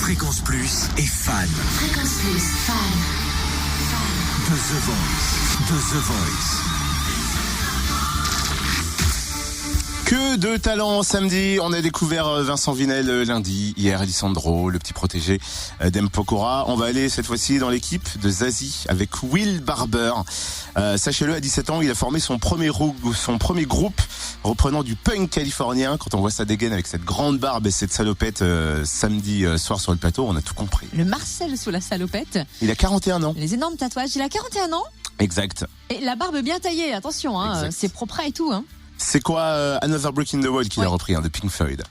Fréquence Plus est fan. Fréquence Plus, fan. De The Voice. Que de talent samedi, on a découvert Vincent Vinel lundi, hier Alessandro, le petit protégé d'Mpokora. On va aller cette fois-ci dans l'équipe de Zazie avec Will Barber. Sachez-le, à 17 ans, il a formé son premier groupe reprenant du punk californien. Quand on voit sa dégaine avec cette grande barbe et cette salopette samedi soir sur le plateau, on a tout compris. Le Marcel sous la salopette. Il a 41 ans. Les énormes tatouages, il a 41 ans. Exact. Et la barbe bien taillée, attention, hein, c'est propre et tout. Hein. C'est quoi Another Brick in the Wall qu'il a repris de Pink Floyd.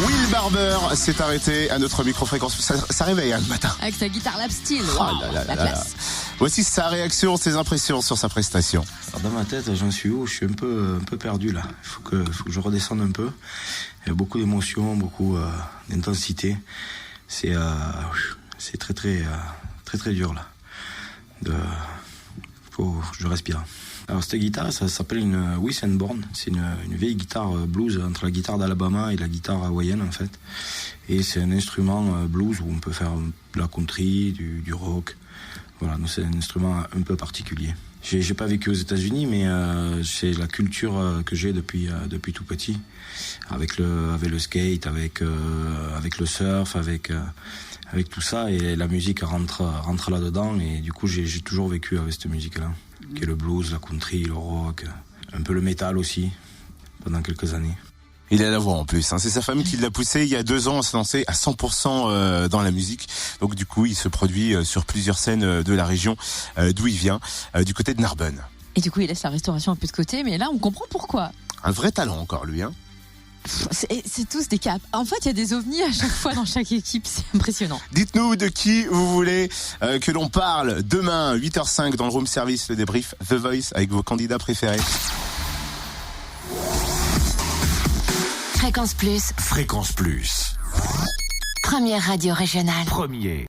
Will Barber s'est arrêté à notre micro-fréquence. Ça réveille le matin. Avec sa guitare lap steel. Wow, la classe. Voici sa réaction, ses impressions sur sa prestation. Alors dans ma tête, j'en suis où ? Je suis un peu perdu là. Il faut que je redescende un peu. Il y a beaucoup d'émotions, beaucoup d'intensité. C'est très dur là. Faut que je respire. Alors cette guitare, ça s'appelle une Withenborn. C'est une vieille guitare blues entre la guitare d'Alabama et la guitare hawaïenne en fait. Et c'est un instrument blues où on peut faire de la country, du rock. Voilà, donc c'est un instrument un peu particulier. J'ai pas vécu aux États-Unis, mais c'est la culture que j'ai depuis tout petit, avec le skate, avec le surf, avec tout ça, et la musique rentre là-dedans, et du coup j'ai toujours vécu avec cette musique-là, qui est le blues, la country, le rock, un peu le métal aussi, pendant quelques années. Il a la voix en plus, c'est sa famille qui l'a poussé il y a 2 ans à se lancer à 100% dans la musique. Donc du coup, il se produit sur plusieurs scènes de la région d'où il vient, du côté de Narbonne. Et du coup, il laisse la restauration un peu de côté, mais là, on comprend pourquoi. Un vrai talent encore, lui. C'est tous des caps. En fait, il y a des ovnis à chaque fois dans chaque équipe, c'est impressionnant. Dites-nous de qui vous voulez que l'on parle demain, 8h05 dans le room service, le débrief The Voice avec vos candidats préférés. Fréquence Plus. Fréquence Plus. Première radio régionale. Premier.